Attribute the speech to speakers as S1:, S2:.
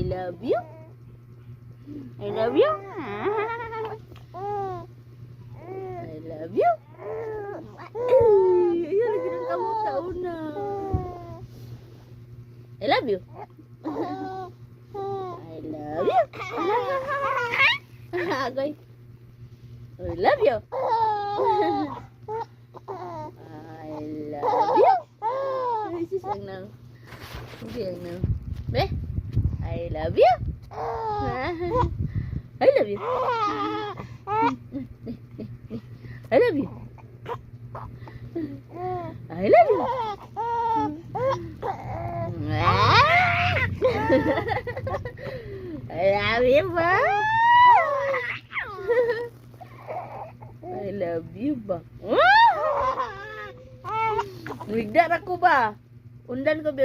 S1: love you. I love you. I love you. Ayun, lagi ng kamot sa una. I love you. I love you. Agoy. I love you. I love you. Ay, sisang nang. Sisang nang. Be? I love you. I love you. I love you. I love you. I love you ba? I love you ba? Nigdar ako ba? Undan ko ba?